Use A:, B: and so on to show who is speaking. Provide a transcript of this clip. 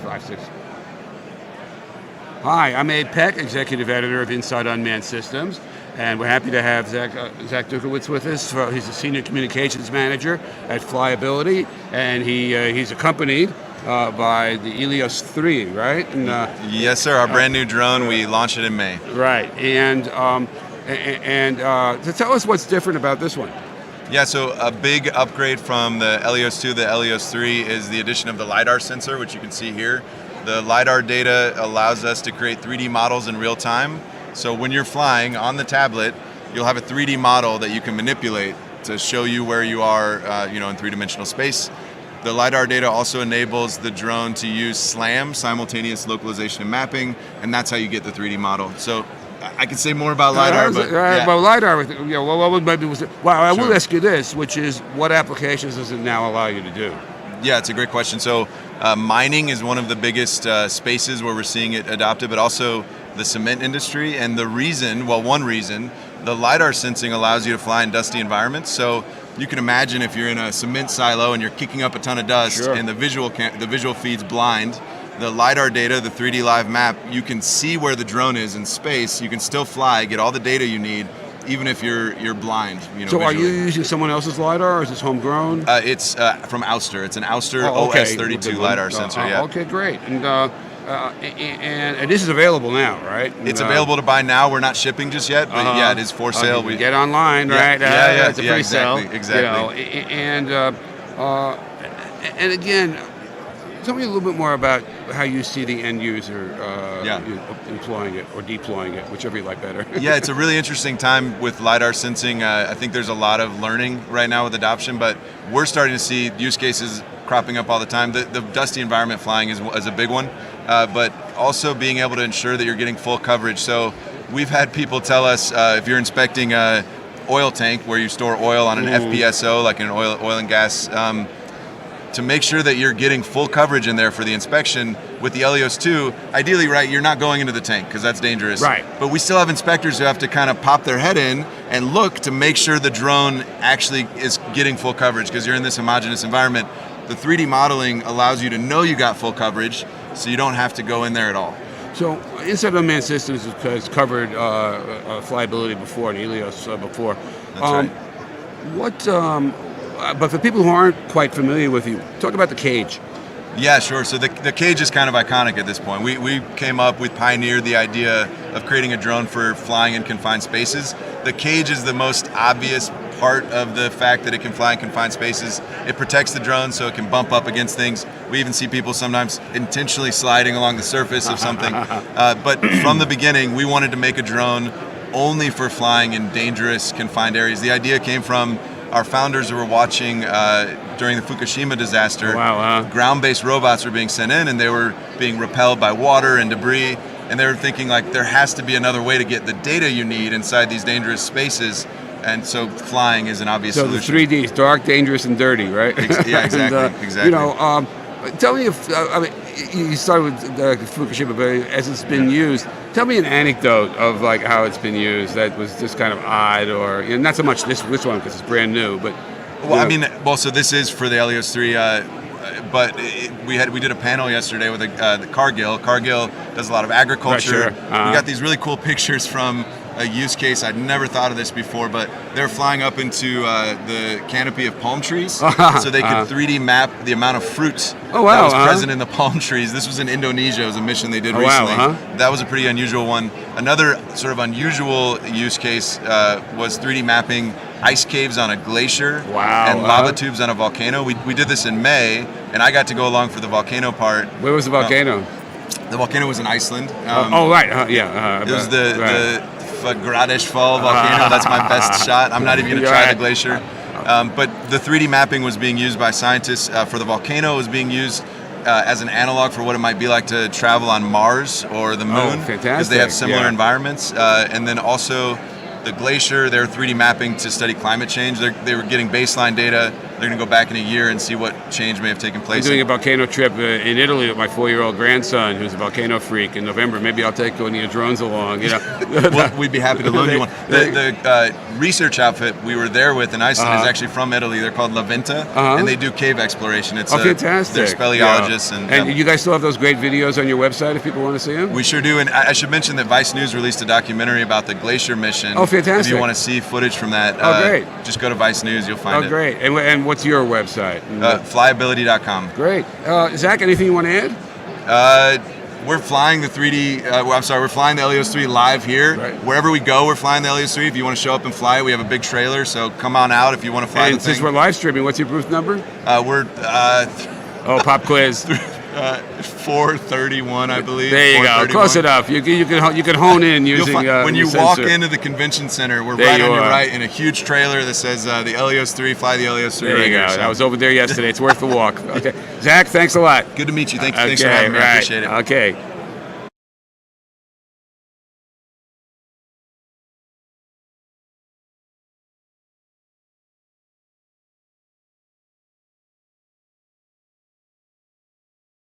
A: 5, 6. Hi, I'm Abe Peck, Executive Editor of Inside Unmanned Systems, and we're happy to have Zach Dukowitz with us. He's a Senior Communications Manager at Flyability, and he's accompanied by the Helios 3, right? And,
B: yes, sir. Our brand new drone. We launched it in May.
A: Right, and so tell us what's different about this one.
B: Yeah, so a big upgrade from the Helios 2 to the Helios 3 is the addition of the LiDAR sensor, which you can see here. The LiDAR data allows us to create 3D models in real time. So when you're flying on the tablet, you'll have a 3D model that you can manipulate to show you where you are in three-dimensional space. The LiDAR data also enables the drone to use SLAM, simultaneous localization and mapping, and that's how you get the 3D model. So I could say more about LiDAR, but yeah.
A: Well, LiDAR, what would maybe was? Well, I will
B: Sure.
A: ask you this, which is, what applications does it now allow you to do?
B: Yeah, it's a great question. So mining is one of the biggest spaces where we're seeing it adopted, but also the cement industry. And one reason, the LiDAR sensing allows you to fly in dusty environments. So you can imagine if you're in a cement silo and you're kicking up a ton of dust,
A: Sure.
B: and the visual feed's blind. The LiDAR data, the 3D live map, you can see where the drone is in space. You can still fly, get all the data you need, even if you're blind.
A: So
B: visually.
A: are you using someone else's LiDAR, or is this homegrown?
B: It's from Ouster. It's an Ouster
A: okay.
B: OS32 LiDAR sensor. Yeah.
A: Okay, great. And this is available now, right?
B: It's available to buy now. We're not shipping just yet, but yeah, it is for sale.
A: We get online,
B: Yeah,
A: right?
B: yeah,
A: It's a pre-sale.
B: Exactly.
A: And again, tell me a little bit more about how you see the end user employing it or deploying it, whichever you like better.
B: Yeah, it's a really interesting time with LiDAR sensing. I think there's a lot of learning right now with adoption, but we're starting to see use cases cropping up all the time. The dusty environment flying is a big one, but also being able to ensure that you're getting full coverage. So we've had people tell us if you're inspecting a oil tank where you store oil on an FPSO, like an oil and gas, to make sure that you're getting full coverage in there for the inspection. With the Helios 2, ideally, right, you're not going into the tank because that's dangerous.
A: Right.
B: But we still have inspectors who have to kind of pop their head in and look to make sure the drone actually is getting full coverage because you're in this homogeneous environment. The 3D modeling allows you to know you got full coverage, so you don't have to go in there at all.
A: So Inside Unmanned Systems has covered flyability before and Helios before.
B: That's right.
A: But for people who aren't quite familiar with you, talk about the cage.
B: Yeah, sure. So the cage is kind of iconic at this point. We pioneered the idea of creating a drone for flying in confined spaces. The cage is the most obvious part of the fact that it can fly in confined spaces. It protects the drone so it can bump up against things. We even see people sometimes intentionally sliding along the surface of something. But from the beginning, we wanted to make a drone only for flying in dangerous confined areas. The idea came from our founders who were watching during the Fukushima disaster. Ground-based robots were being sent in and they were being repelled by water and debris, and they were thinking like there has to be another way to get the data you need inside these dangerous spaces, and so flying is an obvious solution.
A: So the 3Ds, dark, dangerous, and dirty, right?
B: Yeah, exactly. Exactly.
A: Tell me if you started with Fukushima, but as it's been used, tell me an anecdote of like how it's been used that was just kind of odd, or not so much this one because it's brand new, but.
B: So this is for the Helios 3, but we did a panel yesterday with the Cargill. Cargill does a lot of agriculture.
A: Right, sure.
B: We got these really cool pictures from a use case. I'd never thought of this before, but they're flying up into the canopy of palm trees, so they could 3D map the amount of fruit that was present in the palm trees. This was in Indonesia. It was a mission they did recently. That was a pretty unusual one. Another sort of unusual use case was 3D mapping ice caves on a glacier and lava tubes on a volcano. We did this in May, and I got to go along for the volcano part.
A: Where was the volcano?
B: The volcano was in Iceland.
A: It
B: was the Fagradeshfall volcano. That's my best shot. I'm not even going to try the glacier. But the 3D mapping was being used by scientists for the volcano. It was being used as an analog for what it might be like to travel on Mars or the moon, because they have similar environments. And then also the glacier, they're 3D mapping to study climate change. They were getting baseline data. They're going to go back in a year and see what change may have taken place.
A: I'm doing a volcano trip in Italy with my 4-year-old grandson, who's a volcano freak, in November. Maybe I'll take one of your drones along. You know,
B: well, we'd be happy to loan you one. The research outfit we were there with in Iceland is actually from Italy. They're called La Vinta, and they do cave exploration. It's
A: fantastic!
B: They're speleologists,
A: and you guys still have those great videos on your website if people want to see them.
B: We sure do. And I should mention that Vice News released a documentary about the glacier mission.
A: Oh, fantastic!
B: If you want to see footage from that,
A: great!
B: Just go to Vice News. You'll find it.
A: Oh, great! And what's your website?
B: Flyability.com.
A: Great. Zach, anything you want to add?
B: We're flying the 3D. We're flying the Helios 3 live here.
A: Right.
B: Wherever we go, we're flying the Helios 3. If you want to show up and fly it, we have a big trailer. So come on out if you want to fly.
A: And since we're live streaming, what's your booth number?
B: We're
A: pop quiz.
B: 431, I believe.
A: There you go. Close enough. You can hone in using.
B: When you
A: the
B: walk
A: sensor.
B: into the convention center, we're
A: There
B: right
A: you
B: on your
A: are.
B: right in a huge trailer that says the Helios 3. Fly the Helios 3.
A: There
B: right
A: you go.
B: here, so.
A: I was over there yesterday. It's worth the walk. Okay, Zach, thanks a lot.
B: Good to meet you. Thanks for having me. I appreciate it.
A: Okay.